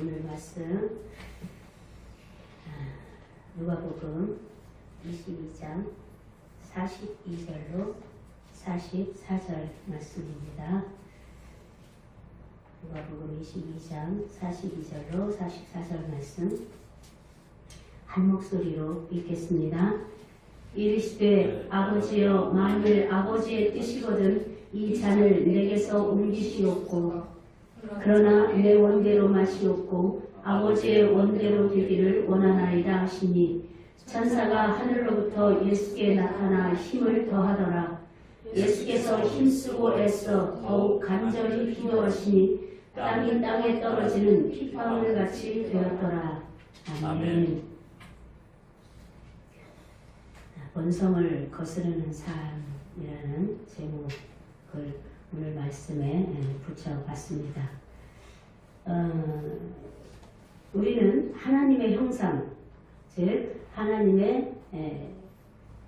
오늘 말씀 누가복음 22장 42절로 44절 말씀입니다. 누가복음 22장 42절로 44절 말씀 한 목소리로 읽겠습니다. 이르시되 아버지여 만일 아버지의 뜻이거든 이 잔을 내게서 옮기시옵고 그러나 내 원대로 마시옵고 아버지의 원대로 되기를 원하나이다 하시니 천사가 하늘로부터 예수께 나타나 힘을 더하더라. 예수께서 힘쓰고 애써 더욱 간절히 기도하시니 땅이 땅에 떨어지는 핏방울 같이 되었더라. 아멘. 본성을 거스르는 삶이라는 제목을 오늘 말씀에 붙여봤습니다. 우리는 하나님의 형상, 즉 하나님의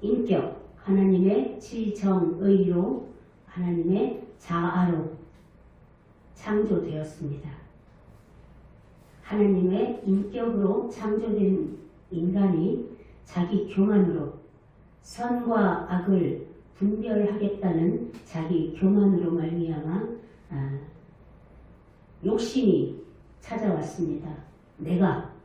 인격, 하나님의 지정의로, 하나님의 자아로 창조되었습니다. 하나님의 인격으로 창조된 인간이 자기 교만으로 선과 악을 분별하겠다는 자기 교만으로 말미암아 욕심이 찾아왔습니다.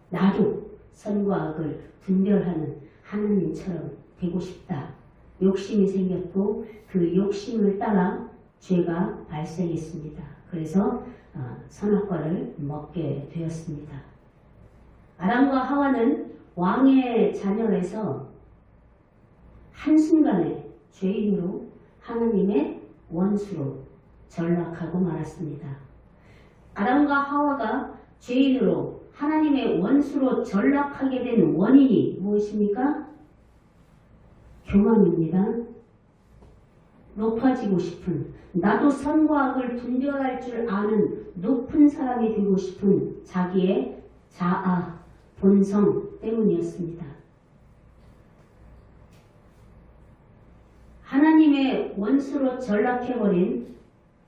나도 선과 악을 분별하는 하나님처럼 되고 싶다. 욕심이 생겼고 그 욕심을 따라 죄가 발생했습니다. 그래서 선악과를 먹게 되었습니다. 아담과 하와는 왕의 자녀에서 한순간에 죄인으로 하나님의 원수로 전락하고 말았습니다. 아담과 하와가 죄인으로 하나님의 원수로 전락하게 된 원인이 무엇입니까? 교만입니다. 높아지고 싶은, 나도 선과 악을 분별할 줄 아는 높은 사람이 되고 싶은 자기의 자아, 본성 때문이었습니다. 하나님의 원수로 전락해버린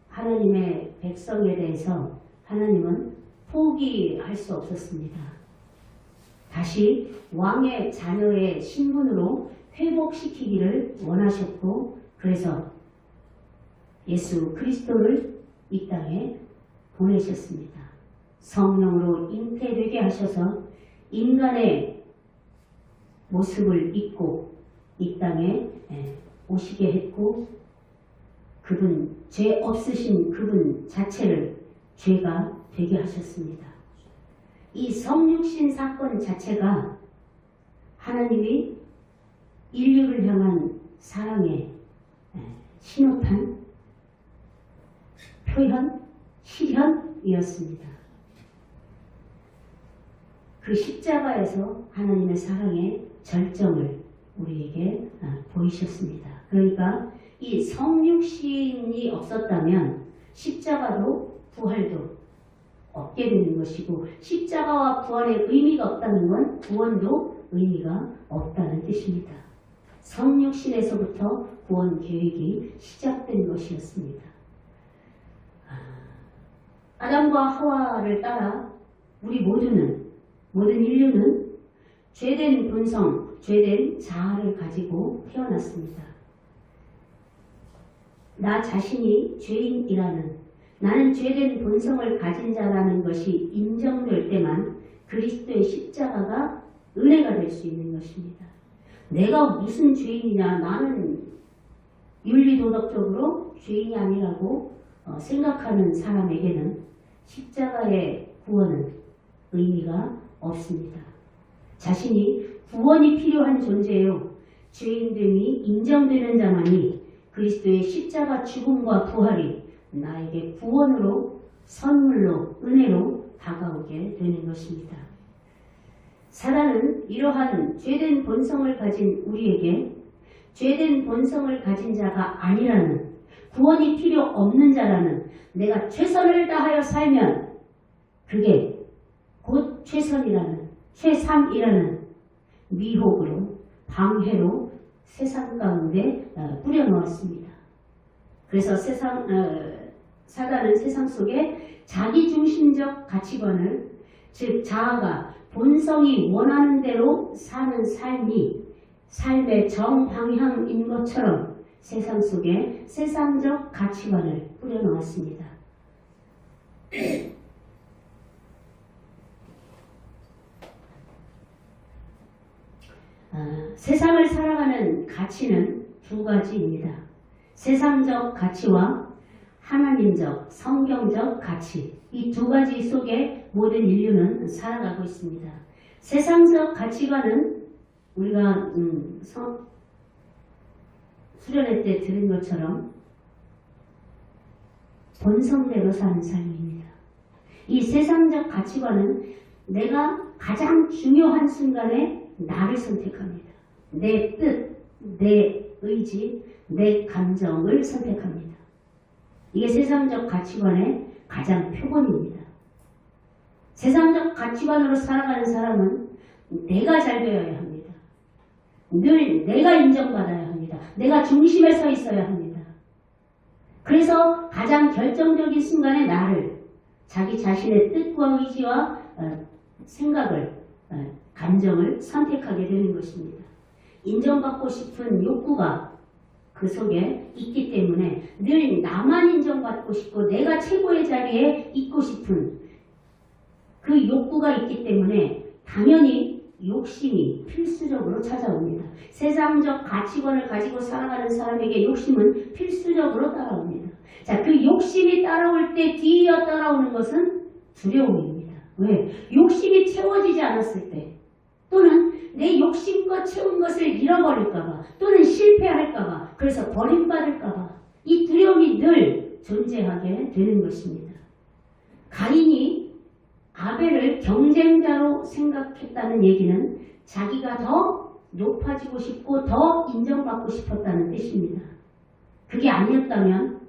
하나님의 백성에 대해서 하나님은 포기할 수 없었습니다. 다시 왕의 자녀의 신분으로 회복시키기를 원하셨고 그래서 예수 그리스도를 이 땅에 보내셨습니다. 성령으로 잉태되게 하셔서 인간의 모습을 입고 이 땅에 오시게 했고 그분, 죄 없으신 그분 자체를 죄가 되게 하셨습니다. 이 성육신 사건 자체가 하나님이 인류를 향한 사랑의 신호탄, 표현, 실현이었습니다. 그 십자가에서 하나님의 사랑의 절정을 우리에게 보이셨습니다. 그러니까 이 성육신이 없었다면 십자가도 부활도 없게 되는 것이고 십자가와 부활의 의미가 없다는 건 구원도 의미가 없다는 뜻입니다. 성육신에서부터 구원 계획이 시작된 것이었습니다. 아담과 하와를 따라 우리 모든 인류는 죄된 본성, 죄된 자아를 가지고 태어났습니다. 나 자신이 죄인이라는, 나는 죄된 본성을 가진 자라는 것이 인정될 때만 그리스도의 십자가가 은혜가 될 수 있는 것입니다. 내가 무슨 죄인이냐, 나는 윤리도덕적으로 죄인이 아니라고 생각하는 사람에게는 십자가의 구원은 의미가 없습니다. 자신이 구원이 필요한 존재요. 죄인됨이 인정되는 자만이 그리스도의 십자가 죽음과 부활이 나에게 구원으로, 선물로, 은혜로 다가오게 되는 것입니다. 사단은 이러한 죄된 본성을 가진 우리에게 죄된 본성을 가진 자가 아니라는, 구원이 필요 없는 자라는, 내가 최선을 다하여 살면 그게 곧 최선이라는, 최상이라는 미혹으로, 방해로 세상 가운데 뿌려놓았습니다. 그래서 사단은 세상 속에 자기중심적 가치관을 즉 자아가 본성이 원하는 대로 사는 삶이 삶의 정방향인 것처럼 세상 속에 세상적 가치관을 뿌려놓았습니다. 세상을 살아가는 가치는 두 가지입니다. 세상적 가치와 하나님적, 성경적 가치, 이 두 가지 속에 모든 인류는 살아가고 있습니다. 세상적 가치관은 우리가 수련회 때 들은 것처럼 본성대로 사는 삶입니다. 이 세상적 가치관은 내가 가장 중요한 순간에 나를 선택합니다. 내 뜻, 내 의지, 내 감정을 선택합니다. 이게 세상적 가치관의 가장 표본입니다. 세상적 가치관으로 살아가는 사람은 내가 잘 되어야 합니다. 늘 내가 인정받아야 합니다. 내가 중심에 서 있어야 합니다. 그래서 가장 결정적인 순간에 나를, 자기 자신의 뜻과 의지와 생각을, 감정을 선택하게 되는 것입니다. 인정받고 싶은 욕구가 그 속에 있기 때문에 늘 나만 인정받고 싶고 내가 최고의 자리에 있고 싶은 그 욕구가 있기 때문에 당연히 욕심이 필수적으로 찾아옵니다. 세상적 가치관을 가지고 살아가는 사람에게 욕심은 필수적으로 따라옵니다. 자, 그 욕심이 따라올 때 뒤이어 따라오는 것은 두려움입니다. 왜? 욕심이 채워지지 않았을 때, 또는 내 욕심껏 채운 것을 잃어버릴까봐, 또는 실패할까봐, 그래서 버림받을까봐 이 두려움이 늘 존재하게 되는 것입니다. 가인이 아벨을 경쟁자로 생각했다는 얘기는 자기가 더 높아지고 싶고 더 인정받고 싶었다는 뜻입니다. 그게 아니었다면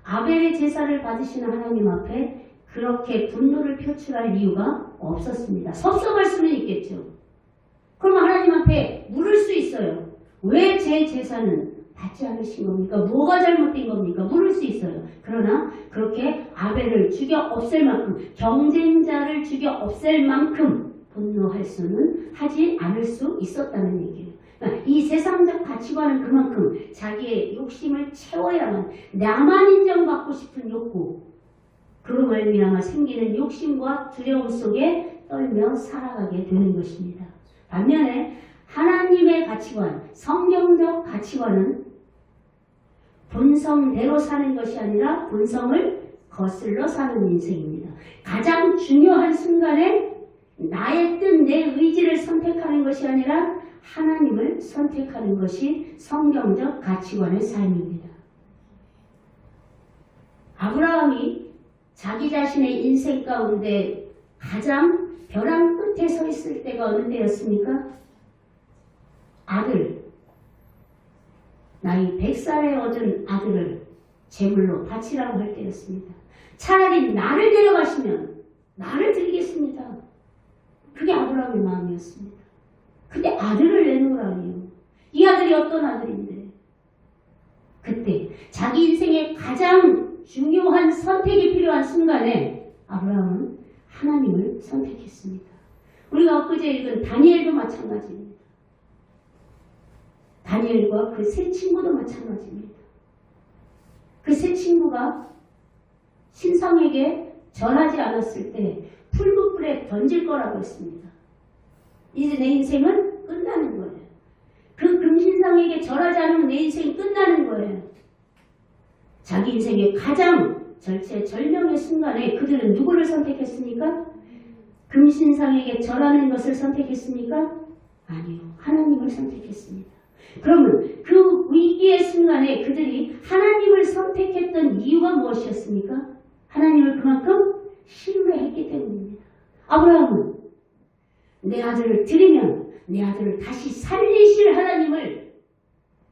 아벨의 제사를 받으시는 하나님 앞에 그렇게 분노를 표출할 이유가 없었습니다. 섭섭할 수는 있겠죠. 그럼 하나님 앞에 물을 수 있어요. 왜 제 제사는 받지 않으신 겁니까? 뭐가 잘못된 겁니까? 물을 수 있어요. 그러나 그렇게 아벨을 죽여 없앨 만큼, 경쟁자를 죽여 없앨 만큼 분노할 수는 하지 않을 수 있었다는 얘기예요. 그러니까 이 세상적 가치관은 그만큼 자기의 욕심을 채워야만, 나만 인정받고 싶은 욕구, 그로 말미암아 생기는 욕심과 두려움 속에 떨며 살아가게 되는 것입니다. 반면에 하나님의 가치관, 성경적 가치관은 본성대로 사는 것이 아니라 본성을 거슬러 사는 인생입니다. 가장 중요한 순간에 나의 뜻, 내 의지를 선택하는 것이 아니라 하나님을 선택하는 것이 성경적 가치관의 삶입니다. 아브라함이 자기 자신의 인생 가운데 가장 벼랑 끝에 서 있을 때가 어느 때였습니까? 아들, 나이 100살에 얻은 아들을 제물로 바치라고 할 때였습니다. 차라리 나를 데려가시면 나를 드리겠습니다. 그게 아브라함의 마음이었습니다. 근데 아들을 내놓으라니요. 이 아들이 어떤 아들인데? 그때 자기 인생의 가장 중요한 선택이 필요한 순간에 아브라함은 하나님을 선택했습니다. 우리가 엊그제 읽은 다니엘도 마찬가지입니다. 다니엘과 그 세 친구도 마찬가지입니다. 그 세 친구가 신상에게 절하지 않았을 때 풀무불에 던질 거라고 했습니다. 이제 내 인생은 끝나는 거예요. 그 금신상에게 절하지 않으면 내 인생이 끝나는 거예요. 자기 인생의 가장 절체절명의 순간에 그들은 누구를 선택했습니까? 금신상에게 절하는 것을 선택했습니까? 아니요. 하나님을 선택했습니다. 그러면 그 위기의 순간에 그들이 하나님을 선택했던 이유가 무엇이었습니까? 하나님을 그만큼 신뢰했기 때문입니다. 아브라함은 내 아들을 드리면 내 아들을 다시 살리실 하나님을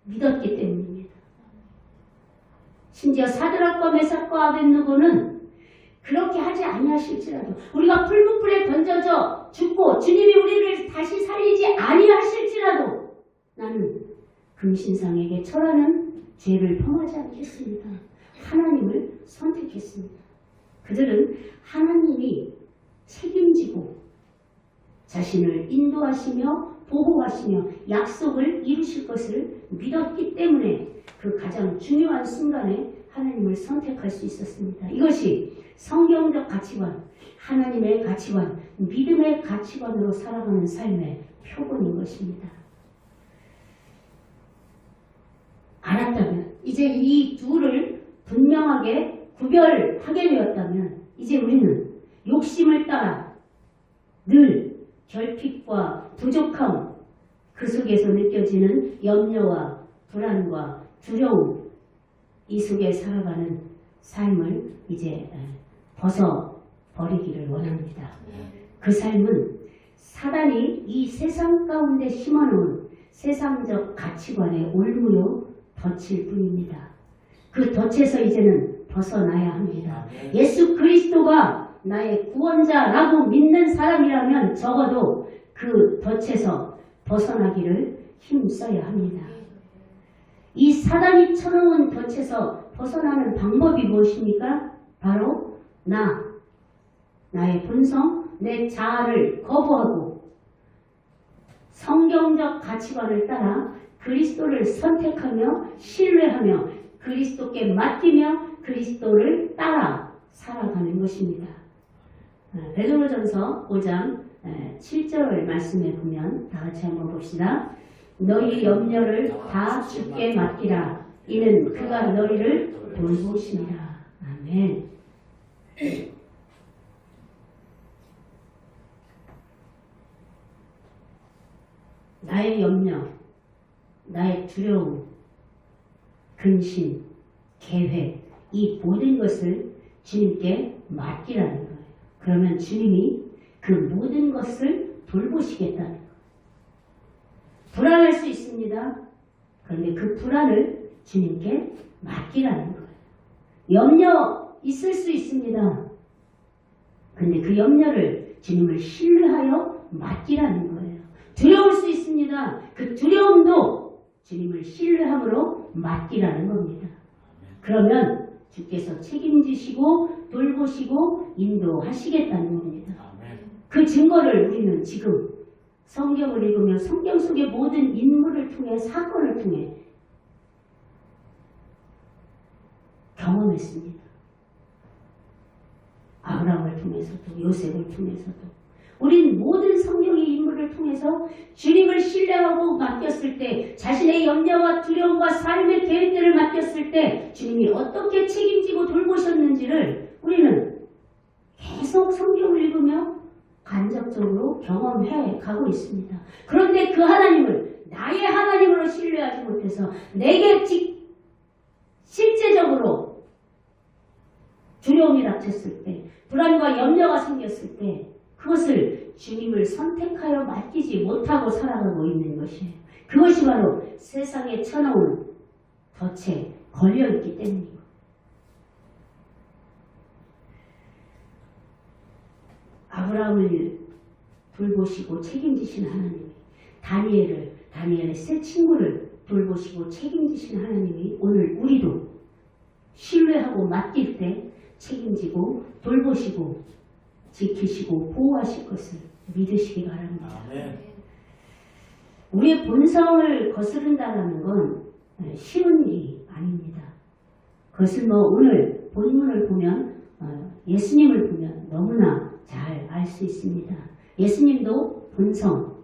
믿었기 때문입니다. 심지어 사드락과 메삭과 아벳느고는 그렇게 하지 아니하실지라도, 우리가 풀무불에 던져져 죽고 주님이 우리를 다시 살리지 아니하실지라도 나는 금신상에게 절하는 죄를 범하지 않겠습니다. 하나님을 선택했습니다. 그들은 하나님이 책임지고 인도하시며 보호하시며 약속을 이루실 것을 믿었기 때문에 그 가장 중요한 순간에 하나님을 선택할 수 있었습니다. 이것이 성경적 가치관, 하나님의 가치관, 믿음의 가치관으로 살아가는 삶의 표본인 것입니다. 알았다면, 이제 이 둘을 분명하게 구별하게 되었다면 이제 우리는 욕심을 따라 늘 결핍과 부족함, 그 속에서 느껴지는 염려와 불안과 두려움, 이 속에 살아가는 삶을 이제 벗어버리기를 원합니다. 그 삶은 사단이 이 세상 가운데 심어놓은 세상적 가치관의 올무요 덫일 뿐입니다. 그 덫에서 이제는 벗어나야 합니다. 예수 그리스도가 나의 구원자라고 믿는 사람이라면 적어도 그 덫에서 벗어나기를 힘써야 합니다. 이 사단이 쳐놓은 덫에서 벗어나는 방법이 무엇입니까? 바로 나의 본성, 내 자아를 거부하고 성경적 가치관을 따라 그리스도를 선택하며 신뢰하며 그리스도께 맡기며 그리스도를 따라 살아가는 것입니다. 베드로전서 5장 7절 말씀에 보면 다 같이 한번 봅시다. 너희 염려를 다 주께 맡기라. 이는 그가 너희를 돌보시니라. 아멘. 나의 염려, 나의 두려움, 근심, 계획, 이 모든 것을 주님께 맡기라는 거예요. 그러면 주님이 그 모든 것을 돌보시겠다는 거예요. 불안할 수 있습니다. 그런데 그 불안을 주님께 맡기라는 거예요. 염려 있을 수 있습니다. 그런데 그 염려를 주님을 신뢰하여 맡기라는 거예요. 두려울 수 있습니다. 그 두려움도 주님을 신뢰함으로 맡기라는 겁니다. 그러면 주께서 책임지시고 돌보시고 인도하시겠다는 겁니다. 그 증거를 우리는 지금 성경을 읽으며 성경 속의 모든 인물을 통해 사건을 통해 경험했습니다. 아브라함을 통해서도 요셉을 통해서도 우린 모든 성경의 인물을 통해서 주님을 신뢰하고 맡겼을 때 자신의 염려와 두려움과 삶의 계획들을 맡겼을 때 주님이 어떻게 책임지고 돌보셨는지를 우리는 계속 성경을 읽으며 간접적으로 경험해 가고 있습니다. 그런데 그 하나님을 나의 하나님으로 신뢰하지 못해서 내게 실제적으로 두려움이 닥쳤을 때 불안과 염려가 생겼을 때 그것을 주님을 선택하여 맡기지 못하고 살아가고 있는 것이에요. 그것이 바로 세상에 쳐놓은 덫에 걸려있기 때문입니다. 아브라함을 돌보시고 책임지신 하나님이 다니엘의 세 친구를 돌보시고 책임지신 하나님이 오늘 우리도 신뢰하고 맡길 때 책임지고 돌보시고 지키시고 보호하실 것을 믿으시기 바랍니다. 아멘. 우리의 본성을 거스른다는 건 쉬운 일이 아닙니다. 그것을 오늘 본문을 보면 예수님을 보면 너무나 잘 알 수 있습니다. 예수님도 본성,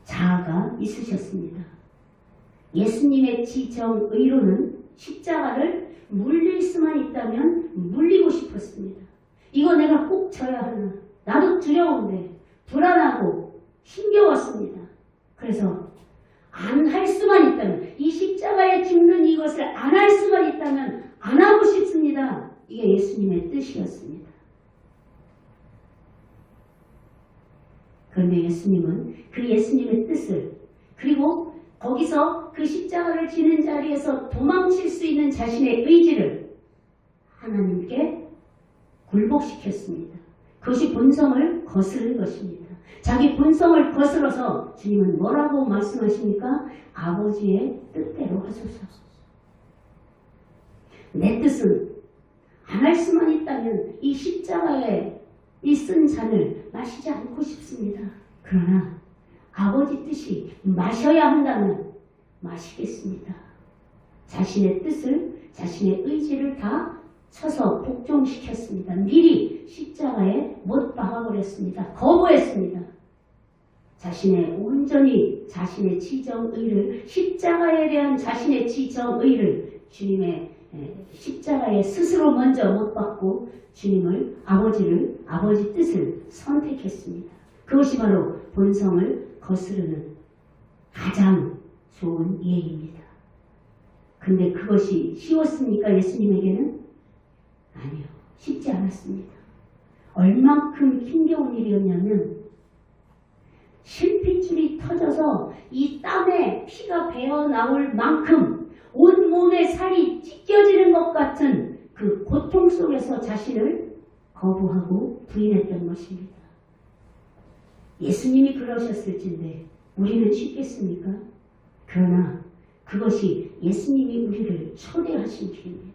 자아가 있으셨습니다. 예수님의 지정의로는 십자가를 물릴 수만 있다면 물리고 싶었습니다. 이거 내가 꼭 져야 하나. 나도 두려운데 불안하고 힘겨웠습니다. 그래서 안 할 수만 있다면 이 십자가에 죽는 이것을 안 할 수만 있다면 안 하고 싶습니다. 이게 예수님의 뜻이었습니다. 그런데 예수님은 그 예수님의 뜻을 그리고 거기서 그 십자가를 지는 자리에서 도망칠 수 있는 자신의 의지를 하나님께 굴복시켰습니다. 그것이 본성을 거스른 것입니다. 자기 본성을 거스러서 주님은 뭐라고 말씀하십니까? 아버지의 뜻대로 하소서. 내 뜻은 안 할 수만 있다면 이 십자가에 이 쓴 잔을 마시지 않고 싶습니다. 그러나 아버지 뜻이 마셔야 한다면 마시겠습니다. 자신의 뜻을, 자신의 의지를 다 쳐서 복종시켰습니다. 미리 십자가에 못 박아버렸습니다. 거부했습니다. 온전히 자신의 지정의를, 십자가에 대한 자신의 지정의를 주님의 십자가에 스스로 먼저 못 박고 주님을, 아버지 뜻을 선택했습니다. 그것이 바로 본성을 거스르는 가장 좋은 예입니다. 근데 그것이 쉬웠습니까? 예수님에게는? 아니요. 쉽지 않았습니다. 얼만큼 힘겨운 일이었냐면 실핏줄이 터져서 이 땀에 피가 배어 나올 만큼 온몸에 살이 찢겨지는 것 같은 그 고통 속에서 자신을 거부하고 부인했던 것입니다. 예수님이 그러셨을진데 우리는 쉽겠습니까? 그러나 그것이 예수님이 우리를 초대하신 길입니다.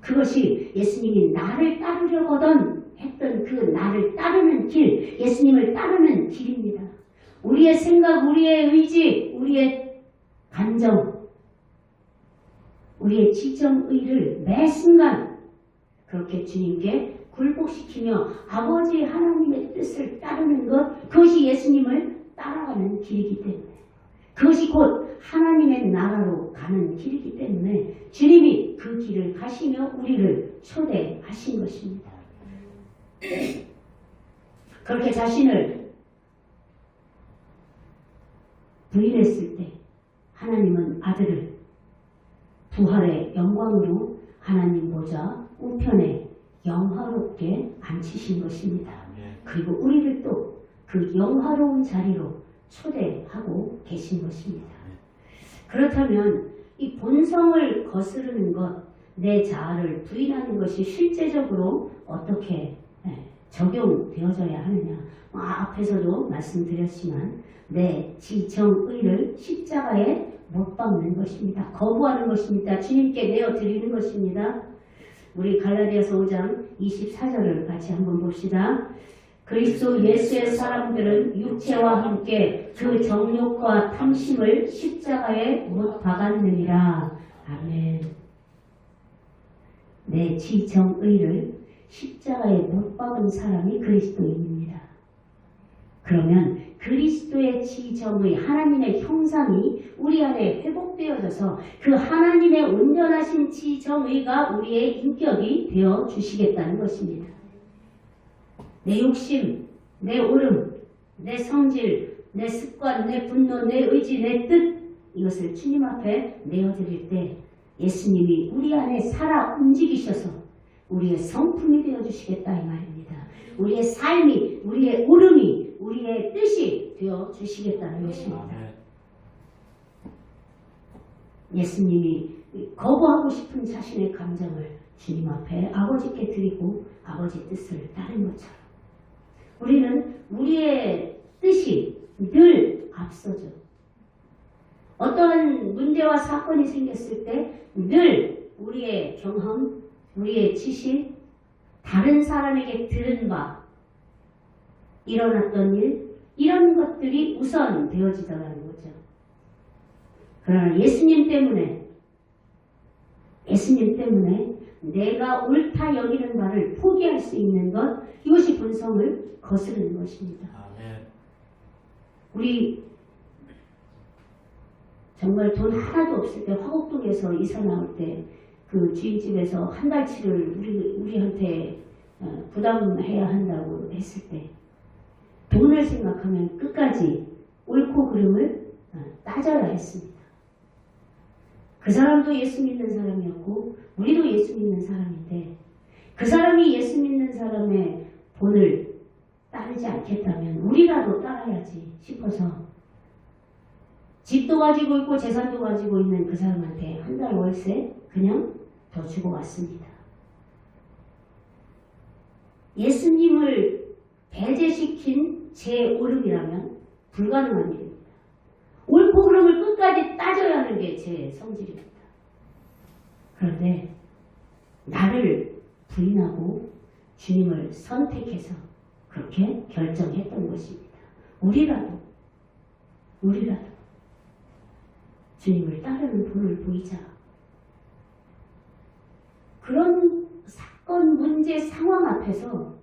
그것이 예수님이 나를 따르려거든 했던 그 나를 따르는 길, 예수님을 따르는 길입니다. 우리의 생각, 우리의 의지, 우리의 감정, 우리의 지정의를 매 순간 그렇게 주님께 굴복시키며 아버지 하나님의 뜻을 따르는 것, 그것이 예수님을 따라가는 길이기 때문에, 그것이 곧 하나님의 나라로 가는 길이기 때문에 주님이 그 길을 가시며 우리를 초대하신 것입니다. 그렇게 자신을 부인했을 때 하나님은 아들을 부활의 영광으로 하나님 보좌 우편에 영화롭게 앉히신 것입니다. 그리고 우리를 또 그 영화로운 자리로 초대하고 계신 것입니다. 그렇다면 이 본성을 거스르는 것, 내 자아를 부인하는 것이 실제적으로 어떻게 적용되어져야 하느냐. 앞에서도 말씀드렸지만 내 지정의를 십자가에 못 박는 것입니다. 거부하는 것입니다. 주님께 내어드리는 것입니다. 우리 갈라디아서 5장 24절을 같이 한번 봅시다. 그리스도 예수의 사람들은 육체와 함께 그 정욕과 탐심을 십자가에 못 박았느니라. 아멘. 내 지정의를 십자가에 못 박은 사람이 그리스도인입니다. 그러면 그리스도의 지정의, 하나님의 형상이 우리 안에 회복되어져서 그 하나님의 온전하신 지정의가 우리의 인격이 되어 주시겠다는 것입니다. 내 욕심, 내 오름, 내 성질, 내 습관, 내 분노, 내 의지, 내 뜻, 이것을 주님 앞에 내어드릴 때 예수님이 우리 안에 살아 움직이셔서 우리의 성품이 되어주시겠다 이 말입니다. 우리의 삶이, 우리의 오름이, 우리의 뜻이 되어주시겠다는 것입니다. 예수님이 거부하고 싶은 자신의 감정을 주님 앞에 아버지께 드리고 아버지 뜻을 따른 것처럼 우리는 우리의 뜻이 늘 앞서죠. 어떠한 문제와 사건이 생겼을 때 늘 우리의 경험, 우리의 지식, 다른 사람에게 들은 바, 일어났던 일, 이런 것들이 우선 되어지더라는 거죠. 그러나 예수님 때문에 내가 옳다 여기는 바를 포기할 수 있는 것, 이것이 본성을 거스르는 것입니다. 우리 정말 돈 하나도 없을 때 화곡동에서 이사 나올 때 그 주인집에서 한 달치를 우리한테 부담해야 한다고 했을 때 돈을 생각하면 끝까지 옳고 그름을 따져야 했습니다. 그 사람도 예수 믿는 사람이었고 우리도 예수 믿는 사람인데 그 사람이 예수 믿는 사람의 본을 따르지 않겠다면 우리라도 따라야지 싶어서 집도 가지고 있고 재산도 가지고 있는 그 사람한테 한 달 월세 그냥 더 주고 왔습니다. 예수님을 배제시킨 제 오름이라면 불가능한 일입니다. 옳고 그름을 끝까지 따져야 하는 게 제 성질입니다. 그런데 나를 부인하고 주님을 선택해서 그렇게 결정했던 것입니다. 우리라도 주님을 따르는 본을 보이자. 그런 사건, 문제, 상황 앞에서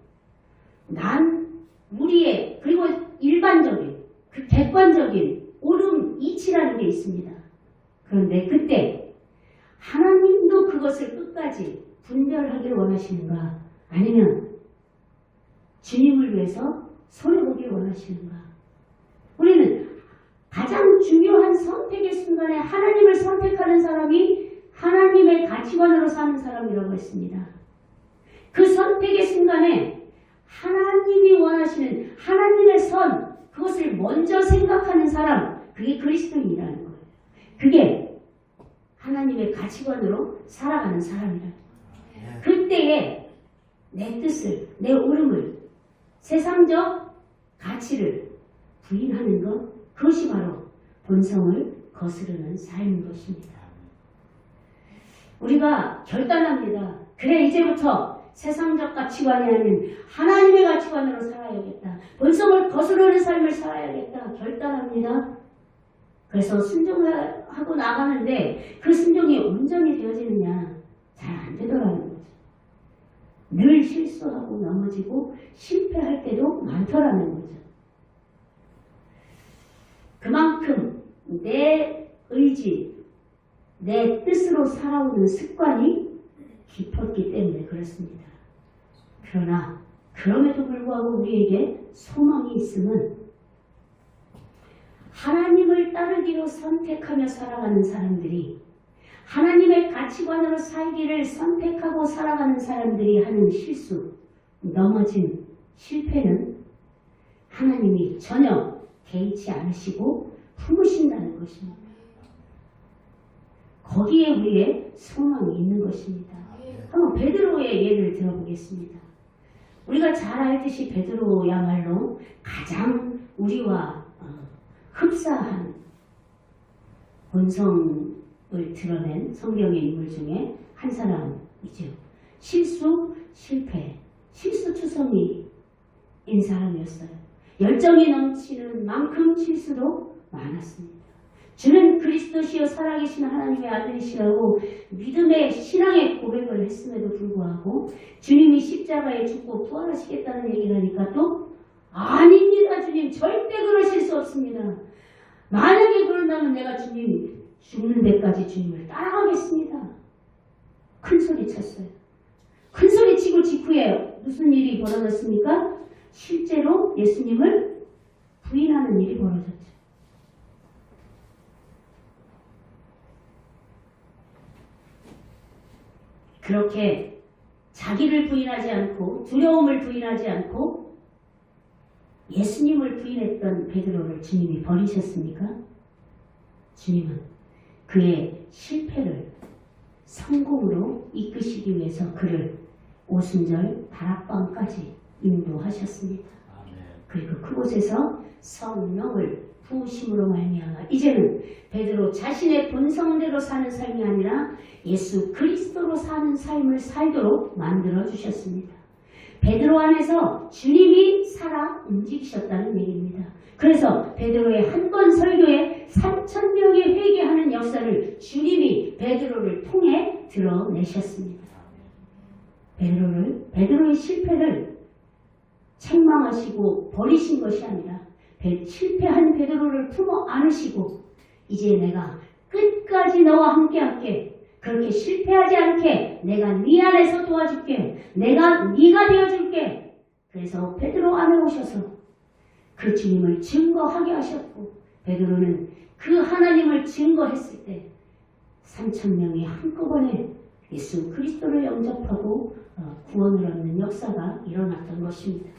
우리의 그리고 일반적인 그 객관적인 옳음, 이치라는 게 있습니다. 그런데 그때 하나님도 그것을 끝까지 분별하길 원하시는가? 아니면 주님을 위해서 손해보길 원하시는가? 우리는 가장 중요한 선택의 순간에 하나님을 선택하는 사람이 하나님의 가치관으로 사는 사람이라고 했습니다. 그 선택의 순간에 하나님이 원하시는 하나님의 선, 그것을 먼저 생각하는 사람, 그게 그리스도인이라는 거예요. 그게 하나님의 가치관으로 살아가는 사람이라는 거예요. 그때에 내 뜻을, 내 옳음을, 세상적 가치를 부인하는 것, 그것이 바로 본성을 거스르는 삶인 것입니다. 우리가 결단합니다. 그래, 이제부터 세상적 가치관이 아닌 하나님의 가치관으로 살아야겠다. 본성을 거스르는 삶을 살아야겠다. 결단합니다. 그래서 순종하고 나가는데 그 순종이 온전히 되어지느냐? 잘 안 되더라는 거죠. 늘 실수하고 넘어지고 실패할 때도 많더라는 거죠. 그만큼 내 의지, 내 뜻으로 살아오는 습관이 깊었기 때문에 그렇습니다. 그러나 그럼에도 불구하고 우리에게 소망이 있음은 하나님을 따르기로 선택하며 살아가는 사람들이, 하나님의 가치관으로 살기를 선택하고 살아가는 사람들이 하는 실수, 넘어진 실패는 하나님이 전혀 개의치 않으시고 품으신다는 것입니다. 거기에 우리의 소망이 있는 것입니다. 한번 베드로의 예를 들어보겠습니다. 우리가 잘 알듯이 베드로야말로 가장 우리와 흡사한 본성을 드러낸 성경의 인물 중에 한 사람이죠. 실수, 실패, 실수투성이인 사람이었어요. 열정이 넘치는 만큼 실수도 많았습니다. 주는 그리스도시요 살아계신 하나님의 아들이시라고 믿음의 신앙의 고백을 했음에도 불구하고 주님이 십자가에 죽고 부활하시겠다는 얘기를 하니까 또 아닙니다. 주님 절대 그러실 수 없습니다. 만약에 그런다면 내가 주님 죽는 데까지 주님을 따라가겠습니다. 큰 소리 쳤어요. 큰 소리 치고 직후에 무슨 일이 벌어졌습니까? 실제로 예수님을 부인하는 일이 벌어졌죠. 그렇게 자기를 부인하지 않고 두려움을 부인하지 않고 예수님을 부인했던 베드로를 주님이 버리셨습니까? 주님은 그의 실패를 성공으로 이끄시기 위해서 그를 오순절 다락방까지 인도하셨습니다. 그리고 그곳에서 성령을 부으심으로 말미암아 이제는 베드로 자신의 본성대로 사는 삶이 아니라 예수 그리스도로 사는 삶을 살도록 만들어 주셨습니다. 베드로 안에서 주님이 살아 움직이셨다는 얘기입니다. 그래서 베드로의 한 번 설교에 3,000명이 회개하는 역사를 주님이 베드로를 통해 드러내셨습니다. 베드로의 실패를 책망하시고 버리신 것이 아니라 실패한 베드로를 품어 안으시고 이제 내가 끝까지 너와 함께 할게. 그렇게 실패하지 않게 내가 네 안에서 도와줄게. 내가 네가 되어줄게. 그래서 베드로 안에 오셔서 그 주님을 증거하게 하셨고 베드로는 그 하나님을 증거했을 때 3,000명이 한꺼번에 예수 그리스도를 영접하고 구원을 얻는 역사가 일어났던 것입니다.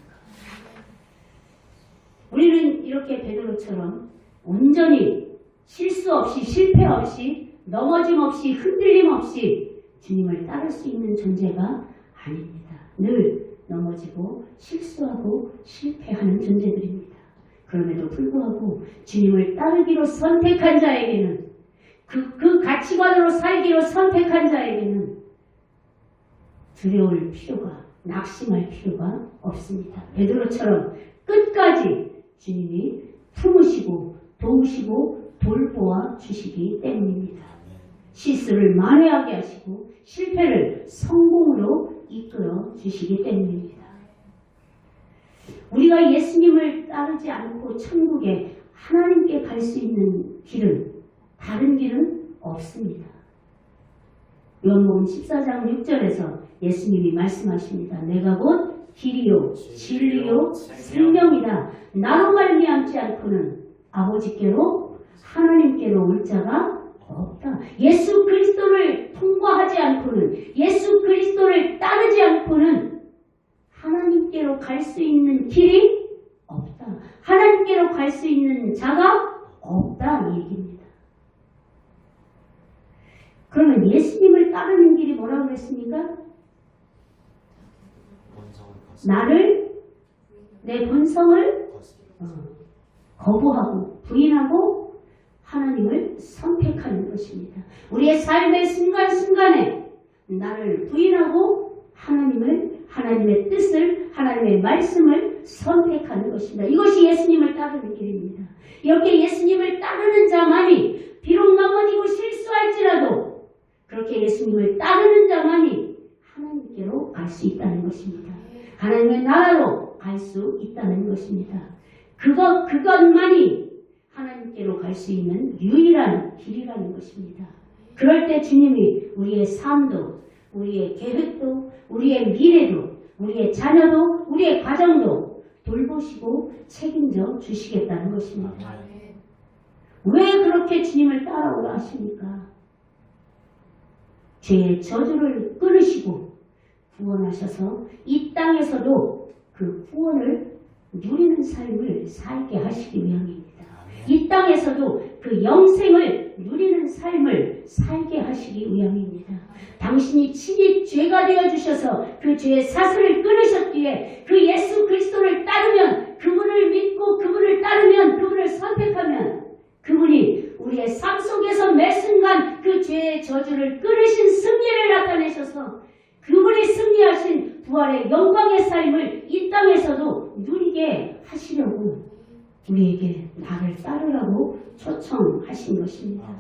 우리는 이렇게 베드로처럼 온전히 실수 없이 실패 없이 넘어짐 없이 흔들림 없이 주님을 따를 수 있는 존재가 아닙니다. 늘 넘어지고 실수하고 실패하는 존재들입니다. 그럼에도 불구하고 주님을 따르기로 선택한 자에게는 그 가치관으로 살기로 선택한 자에게는 두려울 필요가 낙심할 필요가 없습니다. 베드로처럼 끝까지 주님이 품으시고 도우시고 돌보아 주시기 때문입니다. 실수를 만회하게 하시고 실패를 성공으로 이끌어 주시기 때문입니다. 우리가 예수님을 따르지 않고 천국에 하나님께 갈 수 있는 길은 다른 길은 없습니다. 요한복음 14장 6절에서 예수님이 말씀하십니다. 내가 곧 길이요 진리요 생명이다. 나로 말미암지 않고는 아버지께로 하나님께로 올 자가 없다. 예수 그리스도를 통과하지 않고는, 예수 그리스도를 따르지 않고는 하나님께로 갈 수 있는 길이 없다. 하나님께로 갈 수 있는 자가 없다 이 얘기입니다. 그러면 예수님을 따르는 길이 뭐라고 했습니까? 나를, 내 본성을 거부하고 부인하고 하나님을 선택하는 것입니다. 우리의 삶의 순간순간에 나를 부인하고 하나님의 뜻을, 하나님의 말씀을 선택하는 것입니다. 이것이 예수님을 따르는 길입니다. 이렇게 예수님을 따르는 자만이 비록 넘어지고 실수할지라도 그렇게 예수님을 따르는 자만이 하나님께로 갈 수 있다는 것입니다. 하나님의 나라로 갈 수 있다는 것입니다. 그것만이 하나님께로 갈 수 있는 유일한 길이라는 것입니다. 그럴 때 주님이 우리의 삶도, 우리의 계획도, 우리의 미래도, 우리의 자녀도, 우리의 가정도 돌보시고 책임져 주시겠다는 것입니다. 왜 그렇게 주님을 따라오라 하십니까? 죄의 저주를 끊으시고 구원하셔서 이 땅에서도 그 구원을 누리는 삶을 살게 하시기 위함입니다. 이 땅에서도 그 영생을 누리는 삶을 살게 하시기 위함입니다. 당신이 친히 죄가 되어주셔서 그 죄의 사슬을 끊으셨기에 그 예수 그리스도를 따르면, 그분을 믿고 그분을 따르면, 그분을 선택하면 그분이 우리의 삶 속에서 매 순간 그 죄의 저주를 끊으신 승리를 나타내셔서 그분이 승리하신 부활의 영광의 삶을 이 땅에서도 누리게 하시려고 우리에게 나를 따르라고 초청하신 것입니다.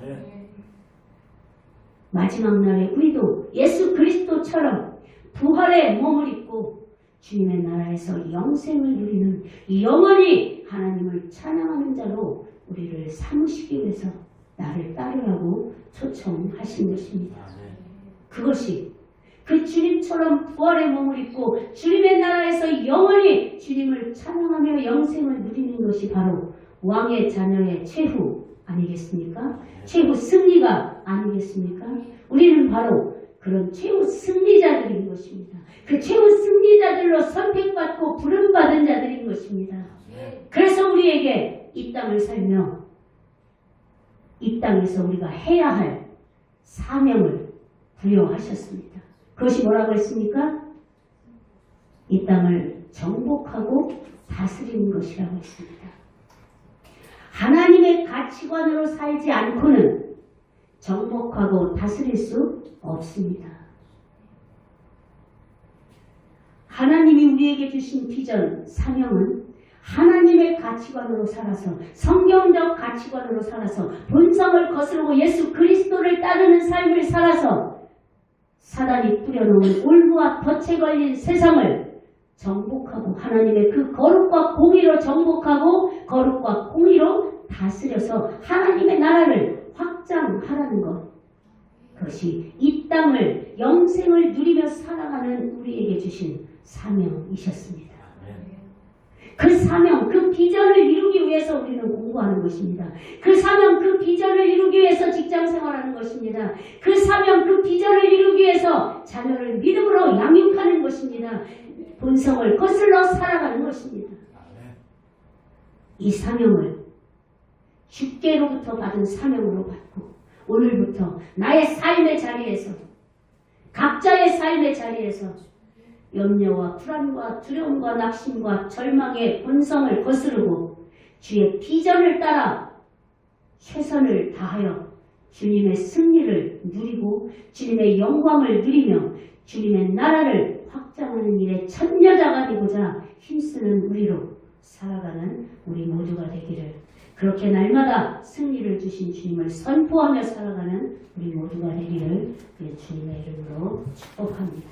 마지막 날에 우리도 예수 그리스도처럼 부활의 몸을 입고 주님의 나라에서 영생을 누리는 영원히 하나님을 찬양하는 자로 우리를 삼으시기 위해서 나를 따르라고 초청하신 것입니다. 그것이 그 주님처럼 부활의 몸을 입고 주님의 나라에서 영원히 주님을 찬양하며 영생을 누리는 것이 바로 왕의 자녀의 최후 아니겠습니까? 최후 승리가 아니겠습니까? 우리는 바로 그런 최후 승리자들인 것입니다. 그 최후 승리자들로 선택받고 부름받은 자들인 것입니다. 그래서 우리에게 이 땅을 살며 이 땅에서 우리가 해야 할 사명을 부여하셨습니다. 그것이 뭐라고 했습니까? 이 땅을 정복하고 다스리는 것이라고 했습니다. 하나님의 가치관으로 살지 않고는 정복하고 다스릴 수 없습니다. 하나님이 우리에게 주신 비전, 사명은 하나님의 가치관으로 살아서, 성경적 가치관으로 살아서, 본성을 거스르고 예수 그리스도를 따르는 삶을 살아서 사단이 뿌려놓은 올무와 덫에 걸린 세상을 정복하고 하나님의 그 거룩과 공의로 정복하고 거룩과 공의로 다스려서 하나님의 나라를 확장하라는 것. 그것이 이 땅을 영생을 누리며 살아가는 우리에게 주신 사명이셨습니다. 그 사명, 그 비전을 이루기 위해서 우리는 공부하는 것입니다. 그 사명, 그 비전을 이루기 위해서 직장 생활하는 것입니다. 그 사명, 그 비전을 이루기 위해서 자녀를 믿음으로 양육하는 것입니다. 본성을 거슬러 살아가는 것입니다. 이 사명을 주께로부터 받은 사명으로 받고 오늘부터 나의 삶의 자리에서, 각자의 삶의 자리에서 염려와 불안과 두려움과 낙심과 절망의 본성을 거스르고 주의 비전을 따라 최선을 다하여 주님의 승리를 누리고 주님의 영광을 누리며 주님의 나라를 확장하는 일에 참여자가 되고자 힘쓰는 우리로 살아가는 우리 모두가 되기를, 그렇게 날마다 승리를 주신 주님을 선포하며 살아가는 우리 모두가 되기를 주님의 이름으로 축복합니다.